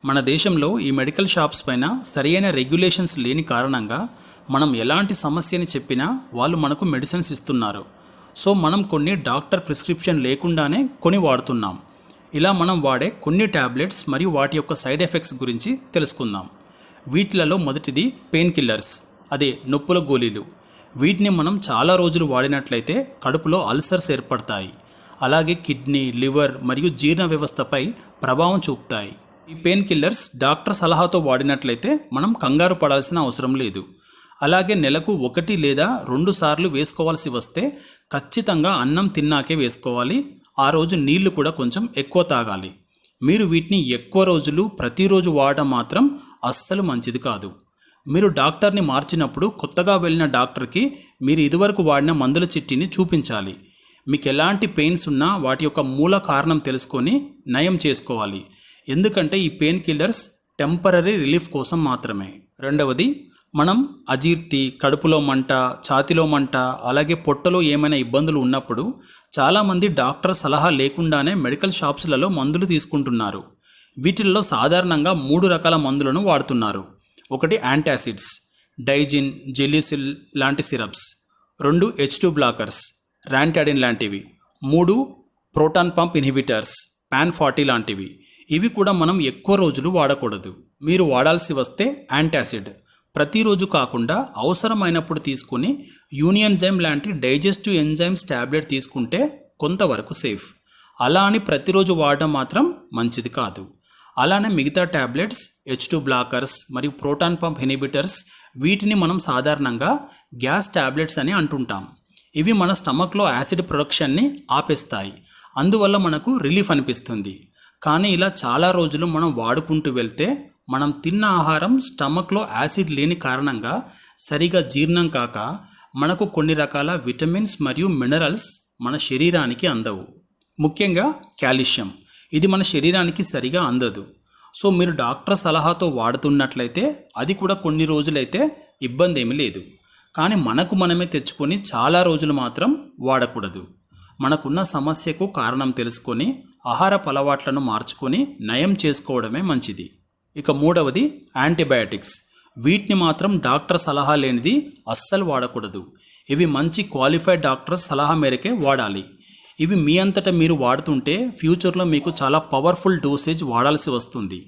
మన దేశంలో ఈ మెడికల్ షాప్స్ పైన సరైన రెగ్యులేషన్స్ లేని కారణంగా మనం ఎలాంటి సమస్యని చెప్పినా వాళ్ళు మనకు మెడిసిన్స్ ఇస్తున్నారు. సో మనం కొన్ని డాక్టర్ ప్రిస్క్రిప్షన్ లేకుండానే కొని వాడుతున్నాం. ఇలా మనం వాడే కొన్ని టాబ్లెట్స్ మరియు వాటి యొక్క సైడ్ ఎఫెక్ట్స్ గురించి తెలుసుకుందాం. వీటిలలో మొదటిది పెయిన్ కిల్లర్స్, అదే నొప్పుల గోళీలు. వీటిని మనం చాలా రోజులు వాడినట్లయితే కడుపులో అల్సర్స్ ఏర్పడతాయి. అలాగే కిడ్నీ, లివర్ మరియు జీర్ణ వ్యవస్థపై ప్రభావం చూపుతాయి. ఈ పెయిన్ కిల్లర్స్ డాక్టర్ సలహాతో వాడినట్లయితే మనం కంగారు పడాల్సిన అవసరం లేదు. అలాగే నెలకు 1 లేదా 2 సార్లు వేసుకోవాల్సి వస్తే ఖచ్చితంగా అన్నం తిన్నాకే వేసుకోవాలి. ఆ రోజు నీళ్లు కూడా కొంచెం ఎక్కువ తాగాలి. మీరు వీటిని ఎక్కువ రోజులు ప్రతిరోజు వాడడం మాత్రం అస్సలు మంచిది కాదు. మీరు డాక్టర్ని మార్చినప్పుడు కొత్తగా వెళ్ళిన డాక్టర్కి మీరు ఇదివరకు వాడిన మందుల చిట్టిని చూపించాలి. మీకు ఎలాంటి పెయిన్స్ ఉన్నా వాటి యొక్క మూల కారణం తెలుసుకొని నయం చేసుకోవాలి. ఎందుకంటే ఈ పెయిన్ కిల్లర్స్ టెంపరరీ రిలీఫ్ కోసం మాత్రమే. రెండవది, మనం అజీర్తి, కడుపులో మంట, ఛాతిలో మంట, అలాగే పొట్టలో ఏమైనా ఇబ్బందులు ఉన్నప్పుడు చాలామంది డాక్టర్ సలహా లేకుండానే మెడికల్ షాప్స్లలో మందులు తీసుకుంటున్నారు. వీటిల్లో సాధారణంగా 3 రకాల మందులను వాడుతున్నారు. ఒకటి యాంటాసిడ్స్, డైజిన్, జెల్యూసిల్ లాంటి సిరప్స్. 2 H2 బ్లాకర్స్, ర్యాంటాడిన్ లాంటివి. 3 ప్రోటాన్ పంప్ ఇన్హిబిటర్స్, PAN40 లాంటివి. ఇవి కూడా మనం ఎక్కువ రోజులు వాడకూడదు. మీరు వాడాల్సి వస్తే యాంటాసిడ్ ప్రతిరోజు కాకుండా అవసరమైనప్పుడు తీసుకుని యూనియన్జైమ్ లాంటి డైజెస్టివ్ ఎంజైమ్స్ టాబ్లెట్ తీసుకుంటే కొంతవరకు సేఫ్. అలా అని ప్రతిరోజు వాడడం మాత్రం మంచిది కాదు. అలానే మిగతా టాబ్లెట్స్, H2 బ్లాకర్స్ మరియు ప్రోటాన్ పంప్ ఇన్హిబిటర్స్, వీటిని మనం సాధారణంగా గ్యాస్ టాబ్లెట్స్ అని అంటుంటాం. ఇవి మన స్టమక్లో యాసిడ్ ప్రొడక్షన్ని ఆపేస్తాయి. అందువల్ల మనకు రిలీఫ్ అనిపిస్తుంది. కానీ ఇలా చాలా రోజులు మనం వాడుకుంటూ వెళ్తే మనం తిన్న ఆహారం స్టమక్లో యాసిడ్ లేని కారణంగా సరిగా జీర్ణం కాక మనకు కొన్ని రకాల విటమిన్స్ మరియు మినరల్స్ మన శరీరానికి అందవు. ముఖ్యంగా కాల్షియం, ఇది మన శరీరానికి సరిగా అందదు. సో మీరు డాక్టర్ సలహాతో వాడుతున్నట్లయితే అది కూడా కొన్ని రోజులైతే ఇబ్బంది ఏమీ లేదు. కానీ మనకు మనమే తెచ్చుకొని చాలా రోజులు మాత్రం వాడకూడదు. మనకున్న సమస్యకు కారణం తెలుసుకొని ఆహారపు అలవాట్లను మార్చుకొని నయం చేసుకోవడమే మంచిది. ఇక మూడవది యాంటీబయాటిక్స్. వీటిని మాత్రం డాక్టర్ సలహా లేనిది అస్సలు వాడకూడదు. ఇవి మంచి క్వాలిఫైడ్ డాక్టర్ సలహా మేరకే వాడాలి. ఇవి మీ అంతటా మీరు వాడుతుంటే ఫ్యూచర్లో మీకు చాలా పవర్ఫుల్ డోసేజ్ వాడాల్సి వస్తుంది.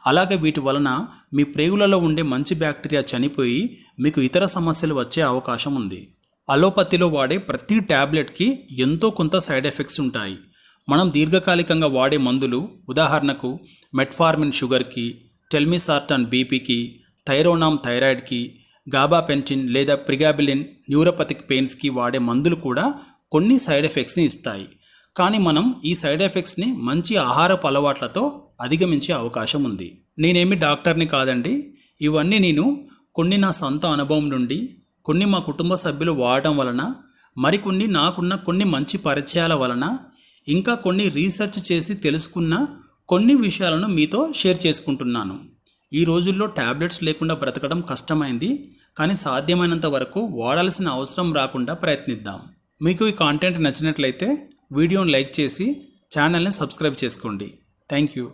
అలాగే వీటి వలన మీ ప్రేగులలో ఉండే మంచి బ్యాక్టీరియా చనిపోయి మీకు ఇతర సమస్యలు వచ్చే అవకాశం ఉంది. అలోపతిలో వాడే ప్రతి ట్యాబ్లెట్కి ఎంతో కొంత సైడ్ ఎఫెక్ట్స్ ఉంటాయి. మనం దీర్ఘకాలికంగా వాడే మందులు, ఉదాహరణకు మెట్ఫార్మిన్ షుగర్కి, టెల్మిసార్టాన్ బీపీకి, థైరోనామ్ థైరాయిడ్కి, గాబాపెంటిన్ లేదా ప్రిగాబిలిన్ న్యూరోపతిక్ పెయిన్స్కి వాడే మందులు కూడా కొన్ని సైడ్ ఎఫెక్ట్స్ని ఇస్తాయి. కానీ మనం ఈ సైడ్ ఎఫెక్ట్స్ని మంచి ఆహారపు అలవాట్లతో అధిగమించే అవకాశం ఉంది. నేనేమి డాక్టర్ని కాదండి. ఇవన్నీ నేను కొన్ని నా సొంత అనుభవం నుండి, కొన్ని మా కుటుంబ సభ్యులు వాడటం వలన, మరికొన్ని నాకున్న కొన్ని మంచి పరిచయాల వలన, ఇంకా కొన్ని రీసెర్చ్ చేసి తెలుసుకున్న కొన్ని విషయాలను మీతో షేర్ చేసుకుంటున్నాను. ఈ రోజుల్లో ట్యాబ్లెట్స్ లేకుండా బ్రతకడం కష్టమైంది. కానీ సాధ్యమైనంత వరకు వాడాల్సిన అవసరం రాకుండా ప్రయత్నిద్దాం. మీకు ఈ కాంటెంట్ నచ్చినట్లయితే వీడియోని లైక్ చేసి ఛానల్ని సబ్స్క్రైబ్ చేసుకోండి. Thank you.